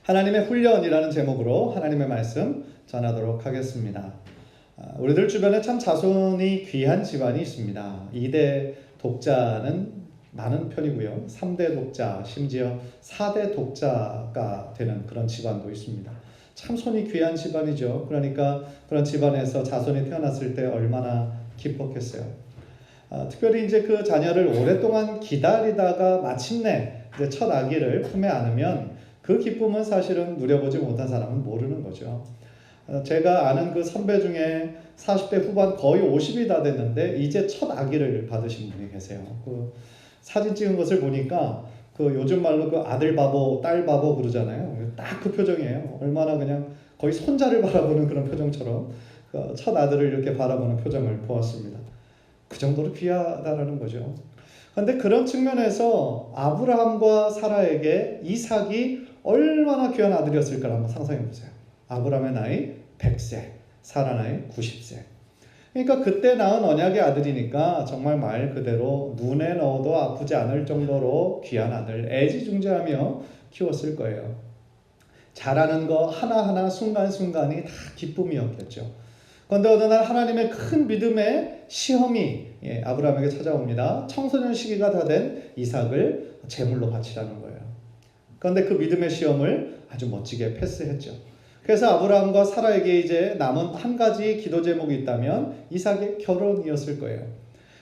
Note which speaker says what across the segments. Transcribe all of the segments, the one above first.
Speaker 1: 하나님의 훈련이라는 제목으로 하나님의 말씀 전하도록 하겠습니다. 우리들 주변에 참 자손이 귀한 집안이 있습니다. 2대 독자는 많은 편이고요. 3대 독자, 심지어 4대 독자가 되는 그런 집안도 있습니다. 참 손이 귀한 집안이죠. 그러니까 그런 집안에서 자손이 태어났을 때 얼마나 기뻤겠어요. 특별히 이제 그 자녀를 오랫동안 기다리다가 마침내 이제 첫 아기를 품에 안으면 그 기쁨은 사실은 누려보지 못한 사람은 모르는 거죠. 제가 아는 그 선배 중에 40대 후반 거의 50이 다 됐는데 이제 첫 아기를 받으신 분이 계세요. 그 사진 찍은 것을 보니까 그 요즘 말로 그 아들 바보, 딸 바보 그러잖아요. 딱 그 표정이에요. 얼마나 그냥 거의 손자를 바라보는 그런 표정처럼 첫 아들을 이렇게 바라보는 표정을 보았습니다. 그 정도로 귀하다라는 거죠. 그런데 그런 측면에서 아브라함과 사라에게 이삭이 얼마나 귀한 아들이었을까 한번 상상해 보세요. 아브라함의 나이 100세, 사라 나이 90세. 그러니까 그때 낳은 언약의 아들이니까 정말 말 그대로 눈에 넣어도 아프지 않을 정도로 귀한 아들 애지중지하며 키웠을 거예요. 자라는 거 하나하나 순간순간이 다 기쁨이었겠죠. 그런데 어느 날 하나님의 큰 믿음의 시험이 아브라함에게 찾아옵니다. 청소년 시기가 다 된 이삭을 제물로 바치라는 거예요. 그런데 그 믿음의 시험을 아주 멋지게 패스했죠. 그래서 아브라함과 사라에게 이제 남은 한 가지 기도 제목이 있다면 이삭의 결혼이었을 거예요.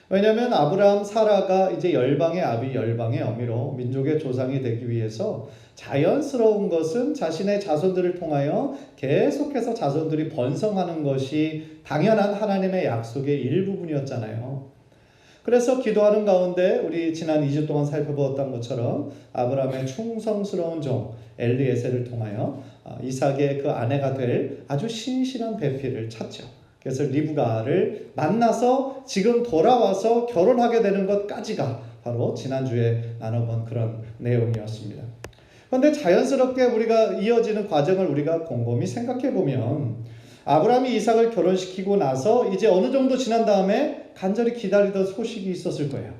Speaker 1: 왜냐하면 아브라함, 사라가 이제 열방의 아비, 열방의 어미로 민족의 조상이 되기 위해서 자연스러운 것은 자신의 자손들을 통하여 계속해서 자손들이 번성하는 것이 당연한 하나님의 약속의 일부분이었잖아요. 그래서 기도하는 가운데 우리 지난 2주 동안 살펴보았던 것처럼 아브라함의 충성스러운 종 엘리에셀을 통하여 이삭의 그 아내가 될 아주 신실한 배필을 찾죠. 그래서 리브가를 만나서 지금 돌아와서 결혼하게 되는 것까지가 바로 지난주에 나눠본 그런 내용이었습니다. 그런데 자연스럽게 우리가 이어지는 과정을 우리가 곰곰이 생각해 보면 아브라함이 이삭을 결혼시키고 나서 이제 어느 정도 지난 다음에 간절히 기다리던 소식이 있었을 거예요.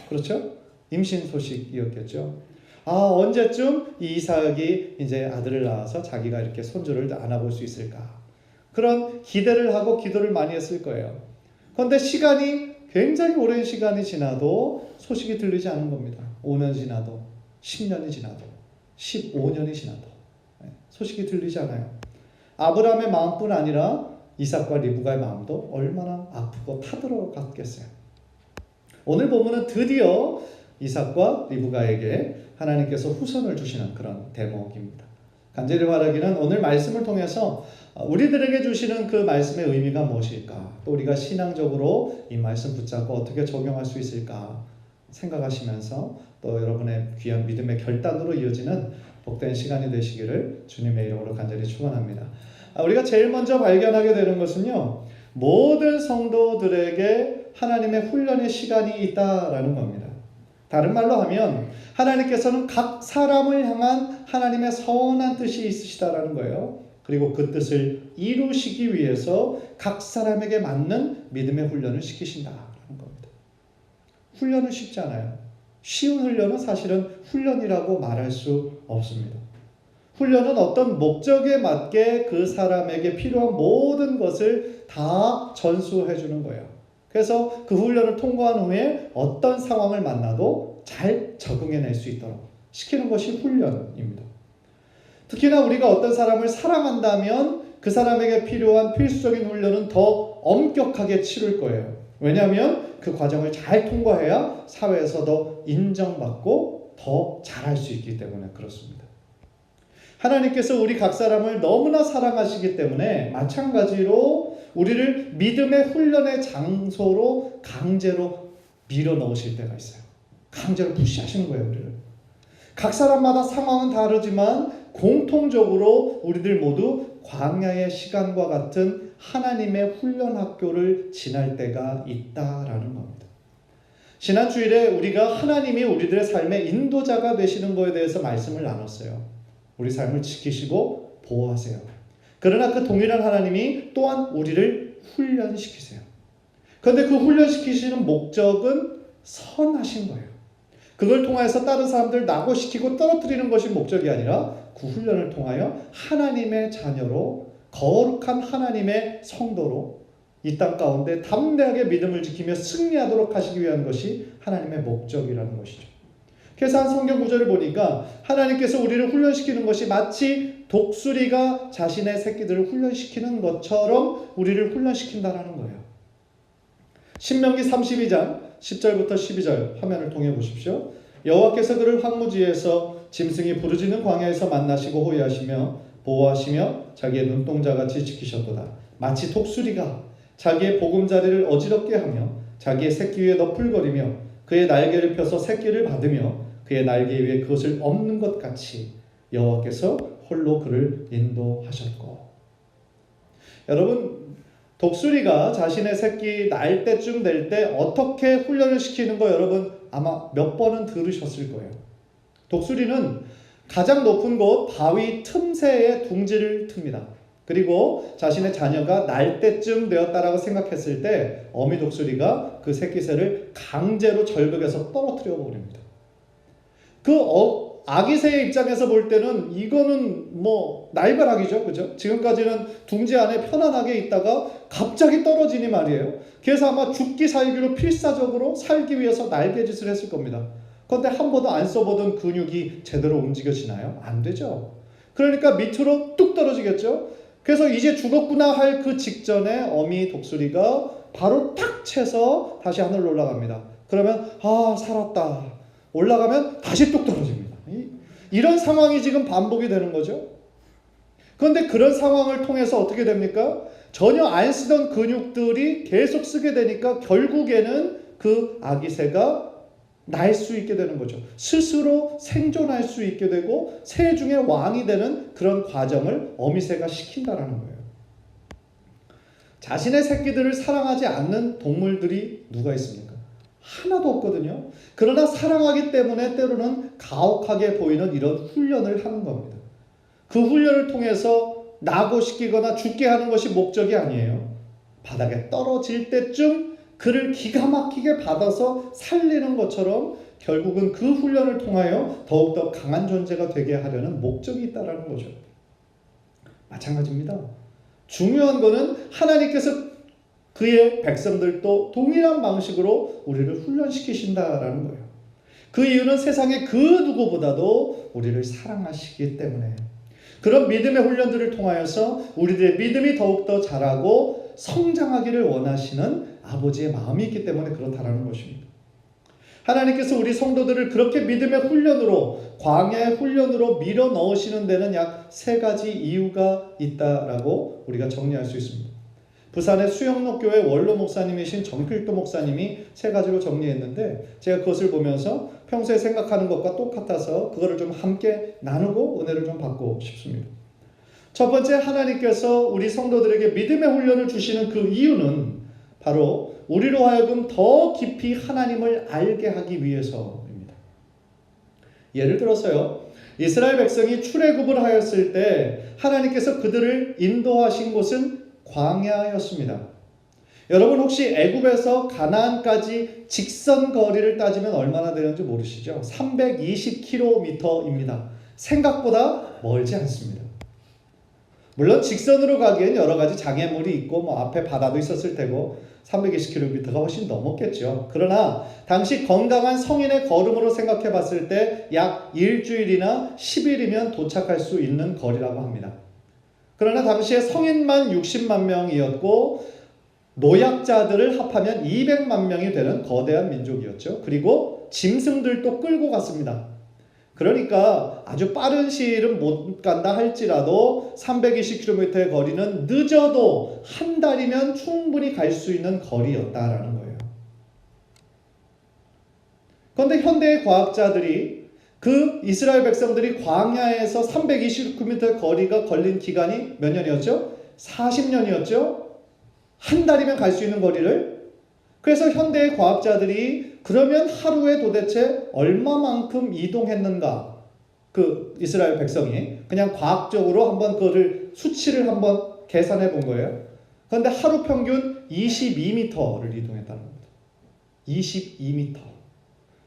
Speaker 1: 그렇죠? 임신 소식이었겠죠. 언제쯤 이 이삭이 이제 아들을 낳아서 자기가 이렇게 손주를 안아볼 수 있을까? 그런 기대를 하고 기도를 많이 했을 거예요. 그런데 시간이 굉장히 오랜 시간이 지나도 소식이 들리지 않은 겁니다. 5년 지나도 10년이 지나도 15년이 지나도 소식이 들리지 않아요. 아브라함의 마음뿐 아니라 이삭과 리브가의 마음도 얼마나 아프고 타들어갔겠어요. 오늘 본문은 드디어 이삭과 리브가에게 하나님께서 후손을 주시는 그런 대목입니다. 간절히 바라기는 오늘 말씀을 통해서 우리들에게 주시는 그 말씀의 의미가 무엇일까? 또 우리가 신앙적으로 이 말씀 붙잡고 어떻게 적용할 수 있을까? 생각하시면서 또 여러분의 귀한 믿음의 결단으로 이어지는 복된 시간이 되시기를 주님의 이름으로 간절히 축원합니다. 우리가 제일 먼저 발견하게 되는 것은요, 모든 성도들에게 하나님의 훈련의 시간이 있다라는 겁니다. 다른 말로 하면 하나님께서는 각 사람을 향한 하나님의 선한 뜻이 있으시다라는 거예요. 그리고 그 뜻을 이루시기 위해서 각 사람에게 맞는 믿음의 훈련을 시키신다라는 겁니다. 훈련은 쉽지 않아요. 쉬운 훈련은 사실은 훈련이라고 말할 수 없습니다. 훈련은 어떤 목적에 맞게 그 사람에게 필요한 모든 것을 다 전수해 주는 거예요. 그래서 그 훈련을 통과한 후에 어떤 상황을 만나도 잘 적응해낼 수 있도록 시키는 것이 훈련입니다. 특히나 우리가 어떤 사람을 사랑한다면 그 사람에게 필요한 필수적인 훈련은 더 엄격하게 치를 거예요. 왜냐하면 그 과정을 잘 통과해야 사회에서도 인정받고 더 잘할 수 있기 때문에 그렇습니다. 하나님께서 우리 각 사람을 너무나 사랑하시기 때문에 마찬가지로 우리를 믿음의 훈련의 장소로 강제로 밀어 넣으실 때가 있어요. 강제로 푸시하시는 거예요, 우리를. 각 사람마다 상황은 다르지만 공통적으로 우리들 모두 광야의 시간과 같은 하나님의 훈련 학교를 지날 때가 있다라는 겁니다. 지난 주일에 우리가 하나님이 우리들의 삶의 인도자가 되시는 것에 대해서 말씀을 나눴어요. 우리 삶을 지키시고 보호하세요. 그러나 그 동일한 하나님이 또한 우리를 훈련시키세요. 그런데 그 훈련시키시는 목적은 선하신 거예요. 그걸 통해서 다른 사람들 낙오시키고 떨어뜨리는 것이 목적이 아니라 그 훈련을 통하여 하나님의 자녀로, 거룩한 하나님의 성도로 이 땅 가운데 담대하게 믿음을 지키며 승리하도록 하시기 위한 것이 하나님의 목적이라는 것이죠. 그래서 한 성경 구절을 보니까 하나님께서 우리를 훈련시키는 것이 마치 독수리가 자신의 새끼들을 훈련시키는 것처럼 우리를 훈련시킨다라는 거예요. 신명기 32장 10절부터 12절 화면을 통해 보십시오. 여호와께서 그를 황무지에서 짐승이 부르짖는 광야에서 만나시고 호위하시며 보호하시며 자기의 눈동자같이 지키셨도다. 마치 독수리가 자기의 보금자리를 어지럽게 하며 자기의 새끼 위에 너풀거리며 그의 날개를 펴서 새끼를 받으며 그의 날개 위에 그것을 엎는 것 같이 여호와께서 홀로 그를 인도하셨고. 여러분, 독수리가 자신의 새끼 날 때쯤 될 때 어떻게 훈련을 시키는 거 여러분 아마 몇 번은 들으셨을 거예요. 독수리는 가장 높은 곳 바위 틈새에 둥지를 틉니다. 그리고 자신의 자녀가 날 때쯤 되었다라고 생각했을 때 어미 독수리가 그 새끼새를 강제로 절벽에서 떨어뜨려 버립니다. 아기 새의 입장에서 볼 때는 이거는 뭐 날벼락이죠, 그죠? 지금까지는 둥지 안에 편안하게 있다가 갑자기 떨어지니 말이에요. 그래서 아마 죽기 살기로 필사적으로 살기 위해서 날개짓을 했을 겁니다. 그런데 한 번도 안 써보던 근육이 제대로 움직여지나요? 안 되죠. 그러니까 밑으로 뚝 떨어지겠죠. 그래서 이제 죽었구나 할 그 직전에 어미 독수리가 바로 탁 채서 다시 하늘로 올라갑니다. 그러면 살았다. 올라가면 다시 뚝 떨어집니다. 이런 상황이 지금 반복이 되는 거죠. 그런데 그런 상황을 통해서 어떻게 됩니까? 전혀 안 쓰던 근육들이 계속 쓰게 되니까 결국에는 그 아기 새가 날 수 있게 되는 거죠. 스스로 생존할 수 있게 되고 새 중에 왕이 되는 그런 과정을 어미새가 시킨다라는 거예요. 자신의 새끼들을 사랑하지 않는 동물들이 누가 있습니까? 하나도 없거든요. 그러나 사랑하기 때문에 때로는 가혹하게 보이는 이런 훈련을 하는 겁니다. 그 훈련을 통해서 낙오시키거나 죽게 하는 것이 목적이 아니에요. 바닥에 떨어질 때쯤 그를 기가 막히게 받아서 살리는 것처럼 결국은 그 훈련을 통하여 더욱더 강한 존재가 되게 하려는 목적이 있다는 거죠. 마찬가지입니다. 중요한 것은 하나님께서 그의 백성들도 동일한 방식으로 우리를 훈련시키신다라는 거예요. 그 이유는 세상의 그 누구보다도 우리를 사랑하시기 때문에 그런 믿음의 훈련들을 통하여서 우리들의 믿음이 더욱더 자라고 성장하기를 원하시는 아버지의 마음이 있기 때문에 그렇다라는 것입니다. 하나님께서 우리 성도들을 그렇게 믿음의 훈련으로, 광야의 훈련으로 밀어 넣으시는 데는 약 3가지 이유가 있다라고 우리가 정리할 수 있습니다. 부산의 수영록교회 원로 목사님이신 정필도 목사님이 3가지로 정리했는데 제가 그것을 보면서 평소에 생각하는 것과 똑같아서 그거를 좀 함께 나누고 은혜를 좀 받고 싶습니다. 첫 번째, 하나님께서 우리 성도들에게 믿음의 훈련을 주시는 그 이유는 바로 우리로 하여금 더 깊이 하나님을 알게 하기 위해서입니다. 예를 들어서요, 이스라엘 백성이 출애굽을 하였을 때 하나님께서 그들을 인도하신 곳은 광야였습니다. 여러분 혹시 애굽에서 가나안까지 직선 거리를 따지면 얼마나 되는지 모르시죠? 320km입니다. 생각보다 멀지 않습니다. 물론 직선으로 가기엔 여러 가지 장애물이 있고 앞에 바다도 있었을 테고 320km가 훨씬 넘었겠죠. 그러나 당시 건강한 성인의 걸음으로 생각해 봤을 때 약 일주일이나 10일이면 도착할 수 있는 거리라고 합니다. 그러나 당시에 성인만 60만 명이었고 노약자들을 합하면 200만 명이 되는 거대한 민족이었죠. 그리고 짐승들도 끌고 갔습니다. 그러니까 아주 빠른 시일은 못 간다 할지라도 320km의 거리는 늦어도 한 달이면 충분히 갈 수 있는 거리였다라는 거예요. 그런데 현대의 과학자들이 그 이스라엘 백성들이 광야에서 320km 거리가 걸린 기간이 몇 년이었죠? 40년이었죠? 한 달이면 갈 수 있는 거리를. 그래서 현대의 과학자들이 그러면 하루에 도대체 얼마만큼 이동했는가? 그 이스라엘 백성이 그냥 과학적으로 한번 그거를 수치를 한번 계산해 본 거예요. 그런데 하루 평균 22m를 이동했다는 겁니다. 22m.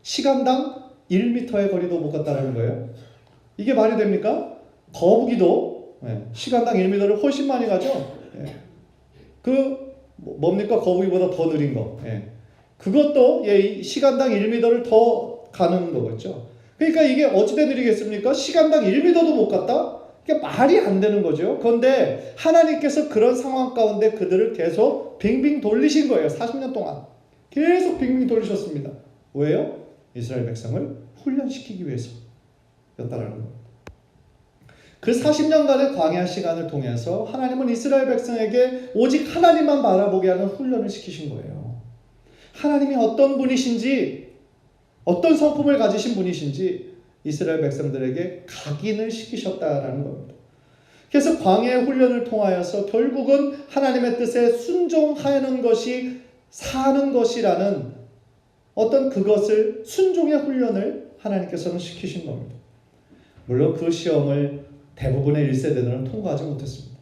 Speaker 1: 시간당 1m의 거리도 못 갔다는 거예요. 이게 말이 됩니까? 거북이도 시간당 1m를 훨씬 많이 가죠. 뭡니까? 거북이보다 더 느린 거. 그것도 시간당 1m를 더 가는 거겠죠. 그러니까 이게 어찌돼 느리겠습니까? 시간당 1m도 못 갔다? 이게 말이 안 되는 거죠. 그런데 하나님께서 그런 상황 가운데 그들을 계속 빙빙 돌리신 거예요. 40년 동안. 계속 빙빙 돌리셨습니다. 왜요? 이스라엘 백성을 훈련시키기 위해서였다라는 겁니다. 그 40년간의 광야 시간을 통해서 하나님은 이스라엘 백성에게 오직 하나님만 바라보게 하는 훈련을 시키신 거예요. 하나님이 어떤 분이신지, 어떤 성품을 가지신 분이신지 이스라엘 백성들에게 각인을 시키셨다라는 겁니다. 그래서 광야의 훈련을 통하여서 결국은 하나님의 뜻에 순종하는 것이 사는 것이라는 어떤 그것을 순종의 훈련을 하나님께서는 시키신 겁니다. 물론 그 시험을 대부분의 1세대들은 통과하지 못했습니다.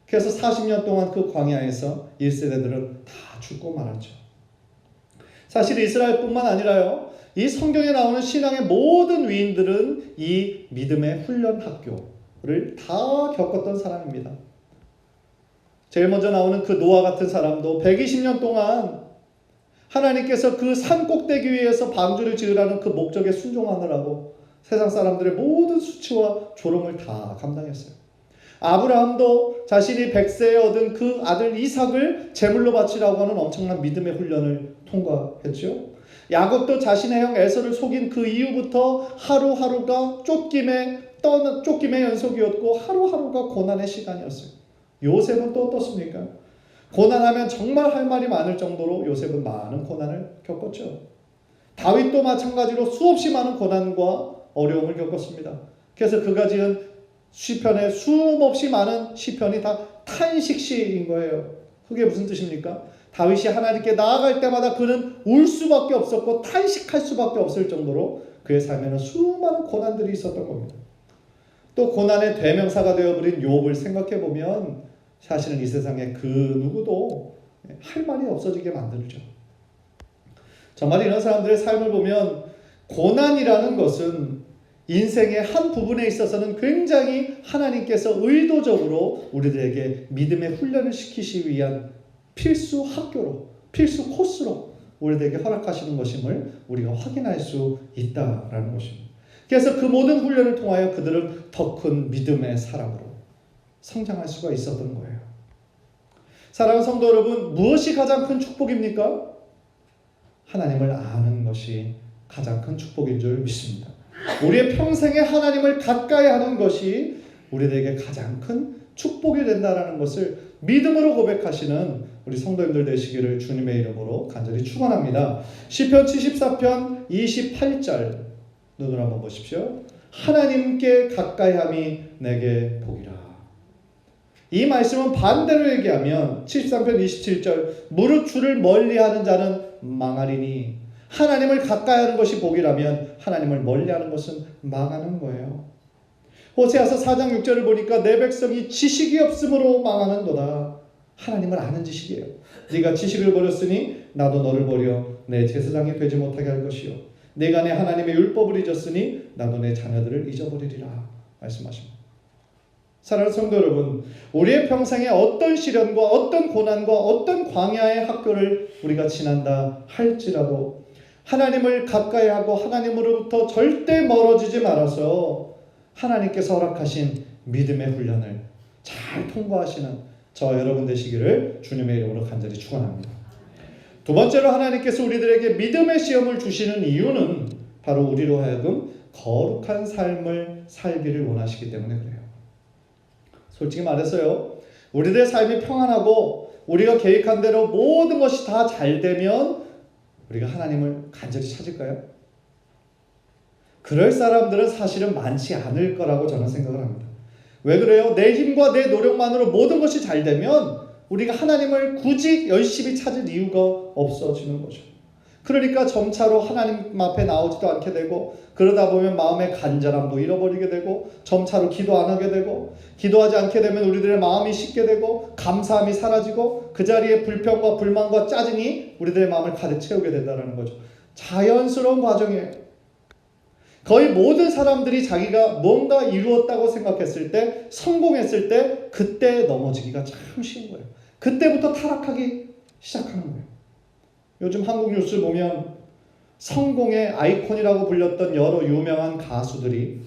Speaker 1: 그래서 40년 동안 그 광야에서 1세대들은 다 죽고 말았죠. 사실 이스라엘뿐만 아니라요, 이 성경에 나오는 신앙의 모든 위인들은 이 믿음의 훈련 학교를 다 겪었던 사람입니다. 제일 먼저 나오는 그 노아 같은 사람도 120년 동안 하나님께서 그 산 꼭대기 위에서 방주를 지으라는 그 목적에 순종하느라고 세상 사람들의 모든 수치와 조롱을 다 감당했어요. 아브라함도 자신이 100세에 얻은 그 아들 이삭을 제물로 바치라고 하는 엄청난 믿음의 훈련을 통과했죠. 야곱도 자신의 형 에서를 속인 그 이후부터 하루하루가 쫓김의 연속이었고 하루하루가 고난의 시간이었어요. 요셉은 또 어떻습니까? 고난하면 정말 할 말이 많을 정도로 요셉은 많은 고난을 겪었죠. 다윗도 마찬가지로 수없이 많은 고난과 어려움을 겪었습니다. 그래서 그가 지은 시편에 수없이 많은 시편이 다 탄식시인 거예요. 그게 무슨 뜻입니까? 다윗이 하나님께 나아갈 때마다 그는 울 수밖에 없었고 탄식할 수밖에 없을 정도로 그의 삶에는 수많은 고난들이 있었던 겁니다. 또 고난의 대명사가 되어버린 욥을 생각해보면 사실은 이 세상에 그 누구도 할 말이 없어지게 만들죠. 정말 이런 사람들의 삶을 보면 고난이라는 것은 인생의 한 부분에 있어서는 굉장히 하나님께서 의도적으로 우리들에게 믿음의 훈련을 시키시기 위한 필수 학교로, 필수 코스로 우리들에게 허락하시는 것임을 우리가 확인할 수 있다라는 것입니다. 그래서 그 모든 훈련을 통하여 그들은 더 큰 믿음의 사람으로 성장할 수가 있었던 거예요. 사랑하는 성도 여러분, 무엇이 가장 큰 축복입니까? 하나님을 아는 것이 가장 큰 축복인 줄 믿습니다. 우리의 평생에 하나님을 가까이 하는 것이 우리들에게 가장 큰 축복이 된다는 것을 믿음으로 고백하시는 우리 성도님들 되시기를 주님의 이름으로 간절히 축원합니다. 시편 74편 28절 눈으로 한번 보십시오. 하나님께 가까이함이 내게 복이라. 이 말씀은 반대로 얘기하면 73편 27절 무릇 주를 멀리하는 자는 망하리니, 하나님을 가까이하는 것이 복이라면 하나님을 멀리하는 것은 망하는 거예요. 호세아서 4장 6절을 보니까 내 백성이 지식이 없으므로 망하는도다. 하나님을 아는 지식이에요. 네가 지식을 버렸으니 나도 너를 버려 내 제사장이 되지 못하게 할 것이요 내가 내 하나님의 율법을 잊었으니 나도 내 자녀들을 잊어버리리라 말씀하십니다. 사랑하는 성도 여러분, 우리의 평생에 어떤 시련과 어떤 고난과 어떤 광야의 학교를 우리가 지난다 할지라도 하나님을 가까이 하고 하나님으로부터 절대 멀어지지 말아서 하나님께서 허락하신 믿음의 훈련을 잘 통과하시는 저 여러분 되시기를 주님의 이름으로 간절히 축원합니다. 두 번째로 하나님께서 우리들에게 믿음의 시험을 주시는 이유는 바로 우리로 하여금 거룩한 삶을 살기를 원하시기 때문에 그래요. 솔직히 말해서요, 우리들의 삶이 평안하고 우리가 계획한 대로 모든 것이 다 잘 되면 우리가 하나님을 간절히 찾을까요? 그럴 사람들은 사실은 많지 않을 거라고 저는 생각을 합니다. 왜 그래요? 내 힘과 내 노력만으로 모든 것이 잘 되면 우리가 하나님을 굳이 열심히 찾을 이유가 없어지는 거죠. 그러니까 점차로 하나님 앞에 나오지도 않게 되고, 그러다 보면 마음의 간절함도 잃어버리게 되고, 점차로 기도 안 하게 되고, 기도하지 않게 되면 우리들의 마음이 식게 되고, 감사함이 사라지고, 그 자리에 불평과 불만과 짜증이 우리들의 마음을 가득 채우게 된다는 거죠. 자연스러운 과정이에요. 거의 모든 사람들이 자기가 뭔가 이루었다고 생각했을 때, 성공했을 때 그때 넘어지기가 참 쉬운 거예요. 그때부터 타락하기 시작하는 거예요. 요즘 한국 뉴스를 보면 성공의 아이콘이라고 불렸던 여러 유명한 가수들이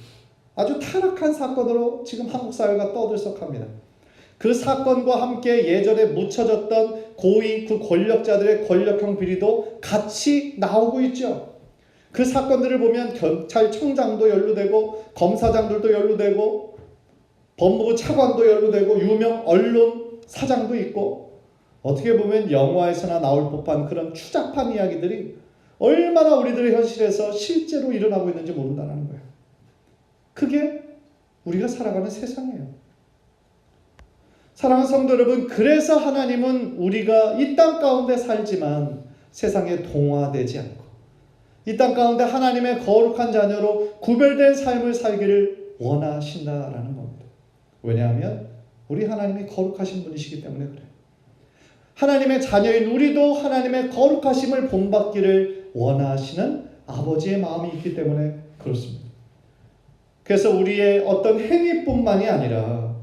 Speaker 1: 아주 타락한 사건으로 지금 한국 사회가 떠들썩합니다. 그 사건과 함께 예전에 묻혀졌던 고위 그 권력자들의 권력형 비리도 같이 나오고 있죠. 그 사건들을 보면 경찰청장도 연루되고 검사장들도 연루되고 법무부 차관도 연루되고 유명 언론 사장도 있고, 어떻게 보면 영화에서나 나올 법한 그런 추잡한 이야기들이 얼마나 우리들의 현실에서 실제로 일어나고 있는지 모른다는 거예요. 그게 우리가 살아가는 세상이에요. 사랑하는 성도 여러분, 그래서 하나님은 우리가 이 땅 가운데 살지만 세상에 동화되지 않고 이 땅 가운데 하나님의 거룩한 자녀로 구별된 삶을 살기를 원하신다라는 겁니다. 왜냐하면 우리 하나님이 거룩하신 분이시기 때문에 그래요. 하나님의 자녀인 우리도 하나님의 거룩하심을 본받기를 원하시는 아버지의 마음이 있기 때문에 그렇습니다. 그래서 우리의 어떤 행위뿐만이 아니라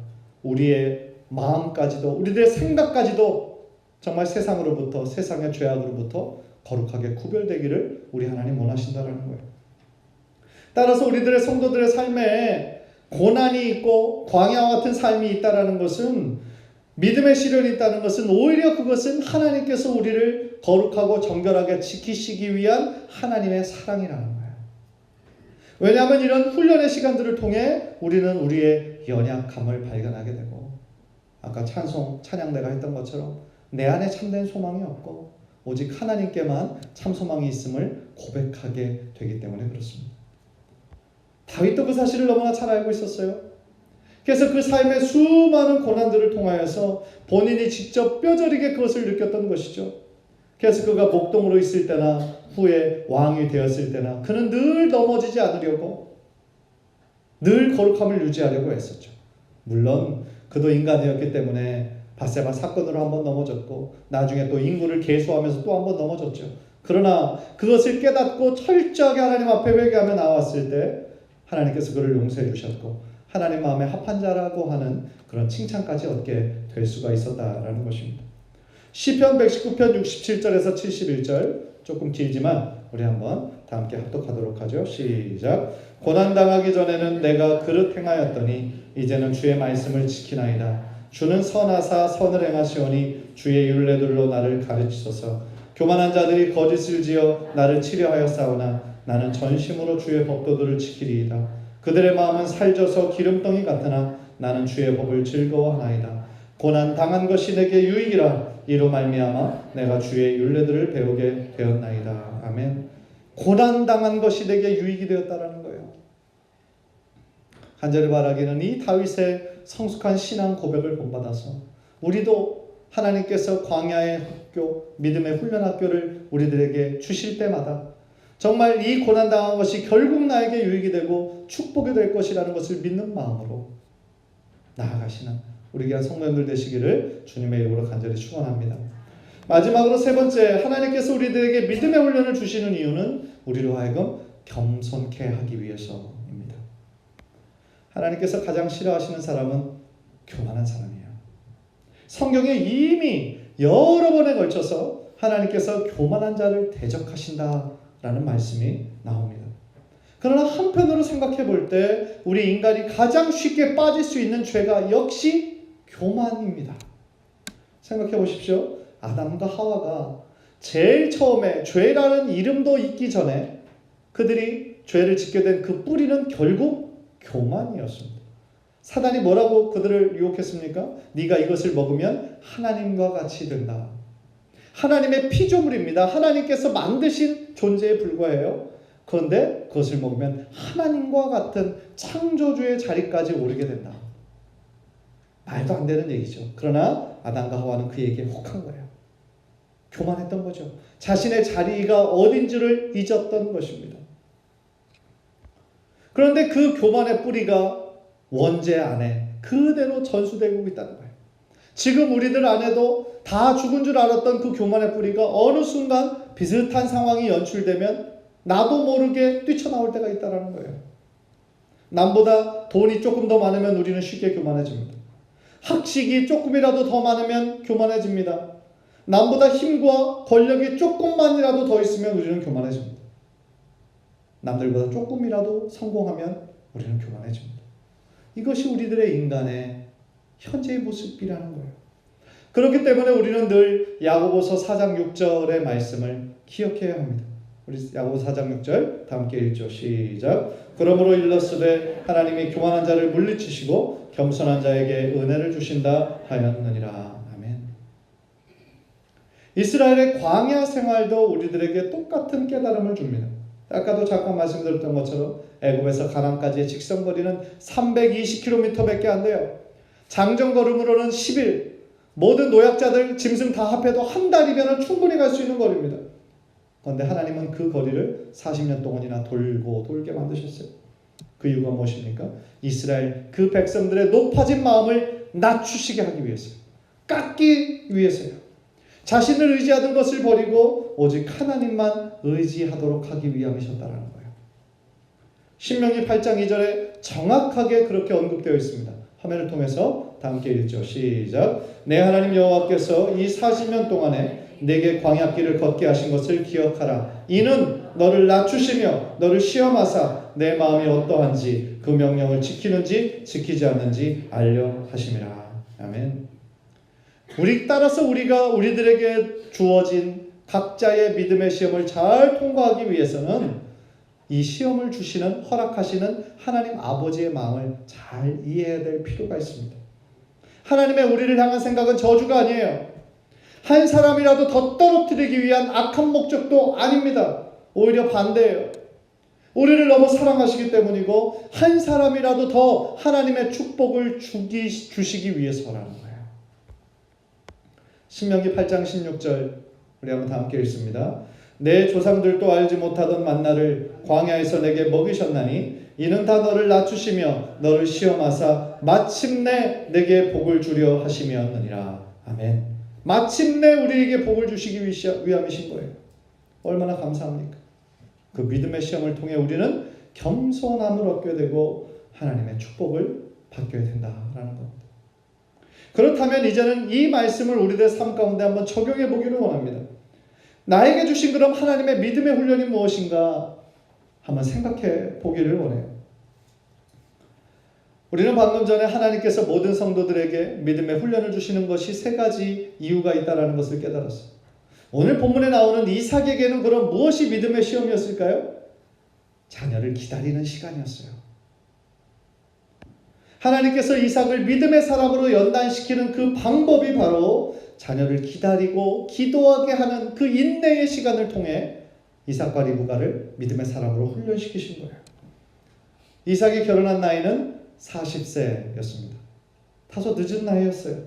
Speaker 1: 우리의 마음까지도, 우리들의 생각까지도 정말 세상으로부터, 세상의 죄악으로부터 거룩하게 구별되기를 우리 하나님 원하신다는 거예요. 따라서 우리들의 성도들의 삶에 고난이 있고 광야와 같은 삶이 있다는 것은, 믿음의 시련이 있다는 것은 오히려 그것은 하나님께서 우리를 거룩하고 정결하게 지키시기 위한 하나님의 사랑이라는 거예요. 왜냐하면 이런 훈련의 시간들을 통해 우리는 우리의 연약함을 발견하게 되고, 아까 찬양대가 했던 것처럼 내 안에 참된 소망이 없고 오직 하나님께만 참 소망이 있음을 고백하게 되기 때문에 그렇습니다. 다윗도 그 사실을 너무나 잘 알고 있었어요. 그래서 그 삶의 수많은 고난들을 통하여서 본인이 직접 뼈저리게 그것을 느꼈던 것이죠. 그래서 그가 목동으로 있을 때나 후에 왕이 되었을 때나 그는 늘 넘어지지 않으려고, 늘 거룩함을 유지하려고 했었죠. 물론 그도 인간이었기 때문에 밧세바 사건으로 한번 넘어졌고 나중에 또 인구를 계수하면서 또 한번 넘어졌죠. 그러나 그것을 깨닫고 철저하게 하나님 앞에 회개하며 나왔을 때 하나님께서 그를 용서해 주셨고 하나님 마음에 합한 자라고 하는 그런 칭찬까지 얻게 될 수가 있었다라는 것입니다. 시편 119편 67절에서 71절, 조금 길지만 우리 한번 다 함께 합독하도록 하죠. 시작. 고난당하기 전에는 내가 그릇 행하였더니 이제는 주의 말씀을 지키나이다. 주는 선하사 선을 행하시오니 주의 율례들로 나를 가르치소서. 교만한 자들이 거짓을 지어 나를 치려하였사오나 나는 전심으로 주의 법도들을 지키리이다. 그들의 마음은 살쪄서 기름덩이 같으나 나는 주의 법을 즐거워하나이다. 고난 당한 것이 내게 유익이라. 이로 말미암아 내가 주의 율례들을 배우게 되었나이다. 아멘. 고난 당한 것이 내게 유익이 되었다라는 거예요. 간절히 바라기는 이 다윗의 성숙한 신앙 고백을 본받아서 우리도 하나님께서 광야의 학교, 믿음의 훈련 학교를 우리들에게 주실 때마다 정말 이 고난당한 것이 결국 나에게 유익이 되고 축복이 될 것이라는 것을 믿는 마음으로 나아가시는 우리 귀한 성도님들 되시기를 주님의 이름으로 간절히 축원합니다. 마지막으로 세 번째, 하나님께서 우리들에게 믿음의 훈련을 주시는 이유는 우리로 하여금 겸손케 하기 위해서입니다. 하나님께서 가장 싫어하시는 사람은 교만한 사람이에요. 성경에 이미 여러 번에 걸쳐서 하나님께서 교만한 자를 대적하신다라는 말씀이 나옵니다. 그러나 한편으로 생각해 볼 때 우리 인간이 가장 쉽게 빠질 수 있는 죄가 역시 교만입니다. 생각해 보십시오. 아담과 하와가 제일 처음에 죄라는 이름도 있기 전에 그들이 죄를 짓게 된 그 뿌리는 결국 교만이었습니다. 사단이 뭐라고 그들을 유혹했습니까? 네가 이것을 먹으면 하나님과 같이 된다. 하나님의 피조물입니다. 하나님께서 만드신 존재에 불과해요. 그런데 그것을 먹으면 하나님과 같은 창조주의 자리까지 오르게 된다. 말도 안 되는 얘기죠. 그러나 아담과 하와는 그 얘기에 혹한 거예요. 교만했던 거죠. 자신의 자리가 어딘지를 잊었던 것입니다. 그런데 그 교만의 뿌리가 원죄 안에 그대로 전수되고 있다는 거예요. 지금 우리들 안에도 다 죽은 줄 알았던 그 교만의 뿌리가 어느 순간 비슷한 상황이 연출되면 나도 모르게 뛰쳐나올 때가 있다는 거예요. 남보다 돈이 조금 더 많으면 우리는 쉽게 교만해집니다. 학식이 조금이라도 더 많으면 교만해집니다. 남보다 힘과 권력이 조금만이라도 더 있으면 우리는 교만해집니다. 남들보다 조금이라도 성공하면 우리는 교만해집니다. 이것이 우리들의 인간의 현재의 모습이라는 거예요. 그렇기 때문에 우리는 늘 야고보서 4장 6절의 말씀을 기억해야 합니다. 우리 야고보서 4장 6절 다 함께 읽죠. 시작. 그러므로 일러스되 하나님이 교만한 자를 물리치시고 겸손한 자에게 은혜를 주신다 하였느니라. 아멘. 이스라엘의 광야 생활도 우리들에게 똑같은 깨달음을 줍니다. 아까도 잠깐 말씀드렸던 것처럼 애굽에서 가나안까지의 직선거리는 320km밖에 안 돼요. 장정걸음으로는 10일, 모든 노약자들 짐승 다 합해도 한 달이면 충분히 갈 수 있는 거리입니다. 그런데 하나님은 그 거리를 40년 동안이나 돌게 만드셨어요. 그 이유가 무엇입니까? 이스라엘 그 백성들의 높아진 마음을 낮추시게 하기 위해서요. 깎기 위해서요. 자신을 의지하던 것을 버리고 오직 하나님만 의지하도록 하기 위함이셨다라는 거예요. 신명기 8장 2절에 정확하게 그렇게 언급되어 있습니다. 화면을 통해서 다 함께 읽죠. 시작. 내 하나님 여호와께서 이 40년 동안에 내게 광야길을 걷게 하신 것을 기억하라. 이는 너를 낮추시며 너를 시험하사 내 마음이 어떠한지 그 명령을 지키는지 지키지 않는지 알려 하심이라. 아멘. 따라서 우리가 우리들에게 주어진 각자의 믿음의 시험을 잘 통과하기 위해서는 이 시험을 주시는 허락하시는 하나님 아버지의 마음을 잘 이해해야 될 필요가 있습니다. 하나님의 우리를 향한 생각은 저주가 아니에요. 한 사람이라도 더 떨어뜨리기 위한 악한 목적도 아닙니다. 오히려 반대예요. 우리를 너무 사랑하시기 때문이고 한 사람이라도 더 하나님의 축복을 주시기 위해서라는 거예요. 신명기 8장 16절 우리 한번 다 함께 읽습니다. 내 조상들도 알지 못하던 만나를 광야에서 내게 먹이셨나니 이는 다 너를 낮추시며 너를 시험하사 마침내 내게 복을 주려 하심이었느니라. 아멘. 마침내 우리에게 복을 주시기 위함이신 거예요. 얼마나 감사합니까? 그 믿음의 시험을 통해 우리는 겸손함을 얻게 되고 하나님의 축복을 받게 된다라는 겁니다. 그렇다면 이제는 이 말씀을 우리들 삶 가운데 한번 적용해 보기를 원합니다. 나에게 주신 그럼 하나님의 믿음의 훈련이 무엇인가 한번 생각해 보기를 원해요. 우리는 방금 전에 하나님께서 모든 성도들에게 믿음의 훈련을 주시는 것이 세 가지 이유가 있다는 것을 깨달았어요. 오늘 본문에 나오는 이삭에게는 그럼 무엇이 믿음의 시험이었을까요? 자녀를 기다리는 시간이었어요. 하나님께서 이삭을 믿음의 사람으로 연단시키는 그 방법이 바로 자녀를 기다리고 기도하게 하는 그 인내의 시간을 통해 이삭과 리브가를 믿음의 사람으로 훈련시키신 거예요. 이삭이 결혼한 나이는 40세였습니다. 다소 늦은 나이였어요.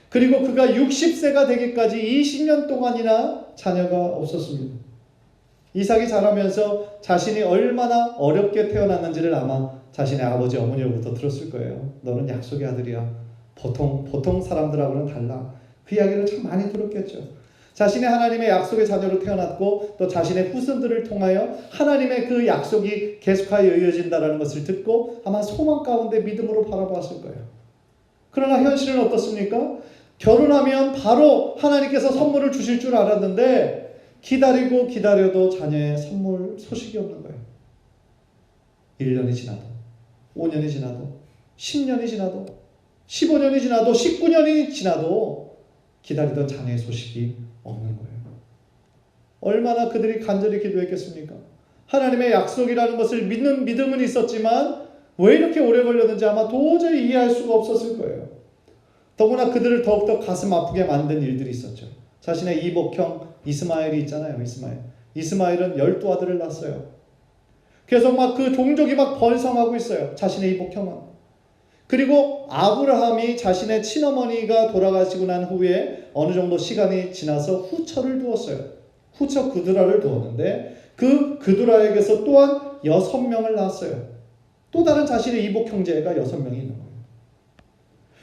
Speaker 1: 그리고 그가 60세가 되기까지 20년 동안이나 자녀가 없었습니다. 이삭이 자라면서 자신이 얼마나 어렵게 태어났는지를 아마 자신의 아버지 어머니로부터 들었을 거예요. 너는 약속의 아들이야. 보통 사람들하고는 달라. 그 이야기를 참 많이 들었겠죠. 자신의 하나님의 약속의 자녀로 태어났고 또 자신의 후손들을 통하여 하나님의 그 약속이 계속하여 이어진다는 것을 듣고 아마 소망 가운데 믿음으로 바라보았을 거예요. 그러나 현실은 어떻습니까? 결혼하면 바로 하나님께서 선물을 주실 줄 알았는데 기다리고 기다려도 자녀의 선물 소식이 없는 거예요. 1년이 지나도 5년이 지나도 10년이 지나도 15년이 지나도 19년이 지나도 기다리던 자녀의 소식이 없는 거예요. 얼마나 그들이 간절히 기도했겠습니까? 하나님의 약속이라는 것을 믿는 믿음은 있었지만 왜 이렇게 오래 걸렸는지 아마 도저히 이해할 수가 없었을 거예요. 더구나 그들을 더욱더 가슴 아프게 만든 일들이 있었죠. 자신의 이복형 이스마엘이 있잖아요. 이스마엘은 12아들을 낳았어요. 계속 막 그 종족이 막 번성하고 있어요. 자신의 이복형은. 그리고 아브라함이 자신의 친어머니가 돌아가시고 난 후에 어느 정도 시간이 지나서 후처를 두었어요. 후처 그두라를 두었는데 그 그두라에게서 또한 6명을 낳았어요. 또 다른 자신의 이복 형제가 6명이 있는 거예요.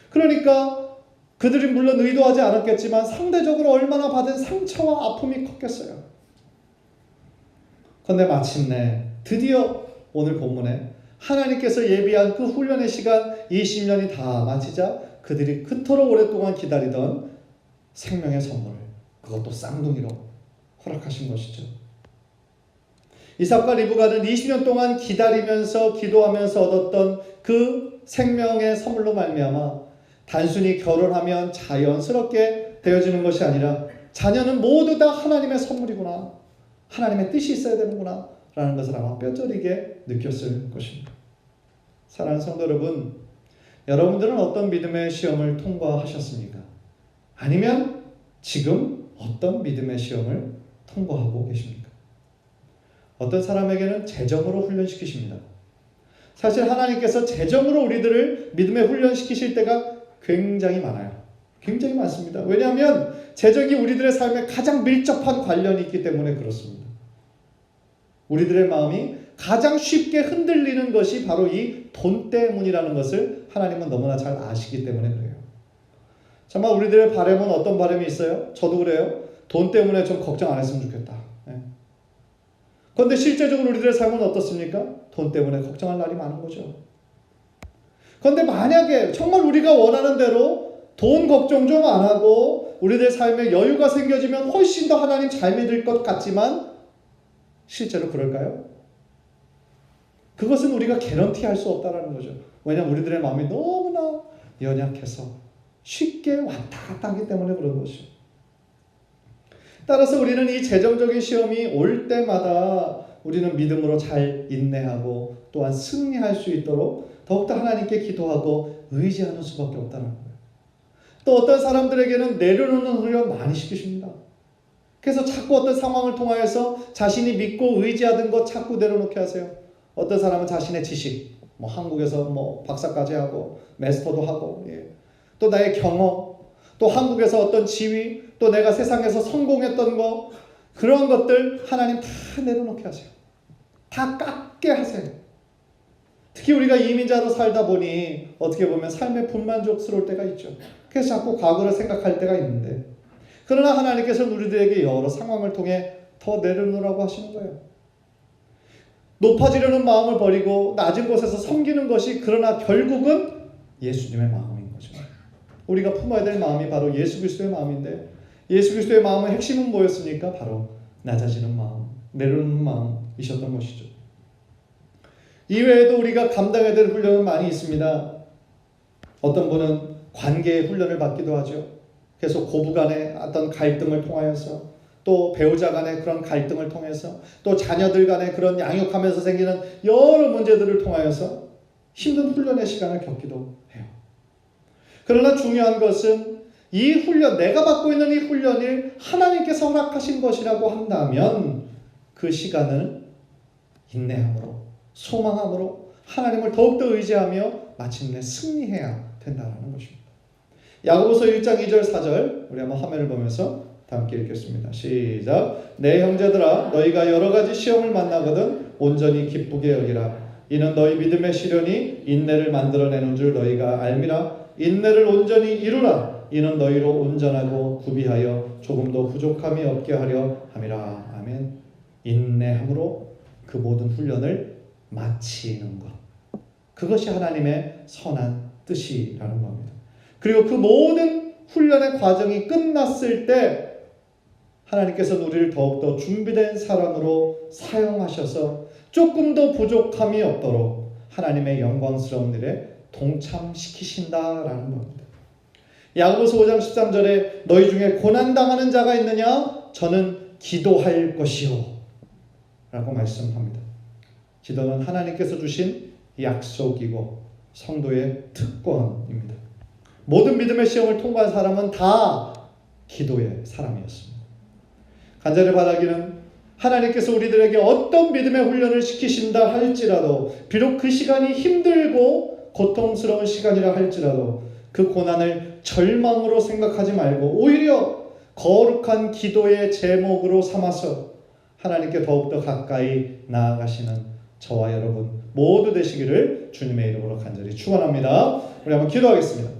Speaker 1: 그러니까 그들이 물론 의도하지 않았겠지만 상대적으로 얼마나 받은 상처와 아픔이 컸겠어요. 그런데 마침내 드디어 오늘 본문에 하나님께서 예비한 그 훈련의 시간 20년이 다 마치자 그들이 그토록 오랫동안 기다리던 생명의 선물을, 그것도 쌍둥이로 허락하신 것이죠. 이삭과 리브가는 20년 동안 기다리면서 기도하면서 얻었던 그 생명의 선물로 말미암아 단순히 결혼하면 자연스럽게 되어지는 것이 아니라 자녀는 모두 다 하나님의 선물이구나, 하나님의 뜻이 있어야 되는구나 라는 것을 아마 뼈저리게 느꼈을 것입니다. 사랑하는 성도 여러분, 여러분들은 어떤 믿음의 시험을 통과하셨습니까? 아니면 지금 어떤 믿음의 시험을 통과하고 계십니까? 어떤 사람에게는 재정으로 훈련시키십니다. 사실 하나님께서 재정으로 우리들을 믿음에 훈련시키실 때가 굉장히 많아요. 굉장히 많습니다. 왜냐하면 재정이 우리들의 삶에 가장 밀접한 관련이 있기 때문에 그렇습니다. 우리들의 마음이 가장 쉽게 흔들리는 것이 바로 이 돈 때문이라는 것을 하나님은 너무나 잘 아시기 때문에 그래요. 정말 우리들의 바람은 어떤 바람이 있어요? 저도 그래요. 돈 때문에 좀 걱정 안 했으면 좋겠다. 그런데 실제적으로 우리들의 삶은 어떻습니까? 돈 때문에 걱정할 날이 많은 거죠. 그런데 만약에 정말 우리가 원하는 대로 돈 걱정 좀 안 하고 우리들 삶에 여유가 생겨지면 훨씬 더 하나님 잘 믿을 것 같지만 실제로 그럴까요? 그것은 우리가 개런티할 수 없다는 거죠. 왜냐하면 우리들의 마음이 너무나 연약해서 쉽게 왔다 갔다 하기 때문에 그런 것이죠. 따라서 우리는 이 재정적인 시험이 올 때마다 우리는 믿음으로 잘 인내하고 또한 승리할 수 있도록 더욱더 하나님께 기도하고 의지하는 수밖에 없다는 거예요. 또 어떤 사람들에게는 내려놓는 훈련 많이 시키십니다. 그래서 자꾸 어떤 상황을 통하여서 자신이 믿고 의지하던 것 자꾸 내려놓게 하세요. 어떤 사람은 자신의 지식, 한국에서 박사까지 하고 마스터도 하고, 또 나의 경험, 또 한국에서 어떤 지위, 또 내가 세상에서 성공했던 거, 그런 것들 하나님 다 내려놓게 하세요. 다 깎게 하세요. 특히 우리가 이민자로 살다 보니 어떻게 보면 삶에 불만족스러울 때가 있죠. 그래서 자꾸 과거를 생각할 때가 있는데, 그러나 하나님께서는 우리들에게 여러 상황을 통해 더 내려놓으라고 하시는 거예요. 높아지려는 마음을 버리고 낮은 곳에서 섬기는 것이 그러나 결국은 예수님의 마음인 거죠. 우리가 품어야 될 마음이 바로 예수 그리스도의 마음인데, 예수 그리스도의 마음의 핵심은 뭐였습니까? 바로 낮아지는 마음, 내려놓는 마음이셨던 것이죠. 이외에도 우리가 감당해야 될 훈련은 많이 있습니다. 어떤 분은 관계의 훈련을 받기도 하죠. 그래서 고부 간의 어떤 갈등을 통하여서, 또 배우자 간의 그런 갈등을 통해서, 또 자녀들 간의 그런 양육하면서 생기는 여러 문제들을 통하여서 힘든 훈련의 시간을 겪기도 해요. 그러나 중요한 것은 이 훈련, 내가 받고 있는 이 훈련을 하나님께서 허락하신 것이라고 한다면 그 시간을 인내함으로, 소망함으로 하나님을 더욱더 의지하며 마침내 승리해야 된다는 것입니다. 야고보서 1장 2절 4절 우리 한번 화면을 보면서 다 함께 읽겠습니다. 시작. 내 형제들아, 너희가 여러 가지 시험을 만나거든 온전히 기쁘게 여기라. 이는 너희 믿음의 시련이 인내를 만들어내는 줄 너희가 알미라. 인내를 온전히 이루라. 이는 너희로 온전하고 구비하여 조금도 부족함이 없게 하려 함이라. 아멘. 인내함으로 그 모든 훈련을 마치는 것, 그것이 하나님의 선한 뜻이라는 겁니다. 그리고 그 모든 훈련의 과정이 끝났을 때 하나님께서는 우리를 더욱더 준비된 사람으로 사용하셔서 조금 더 부족함이 없도록 하나님의 영광스러운 일에 동참시키신다라는 겁니다. 야고보서 5장 13절에 너희 중에 고난당하는 자가 있느냐? 저는 기도할 것이요 라고 말씀합니다. 기도는 하나님께서 주신 약속이고 성도의 특권입니다. 모든 믿음의 시험을 통과한 사람은 다 기도의 사람이었습니다. 간절히 바라기는 하나님께서 우리들에게 어떤 믿음의 훈련을 시키신다 할지라도, 비록 그 시간이 힘들고 고통스러운 시간이라 할지라도 그 고난을 절망으로 생각하지 말고 오히려 거룩한 기도의 제목으로 삼아서 하나님께 더욱더 가까이 나아가시는 저와 여러분 모두 되시기를 주님의 이름으로 간절히 축원합니다. 우리 한번 기도하겠습니다.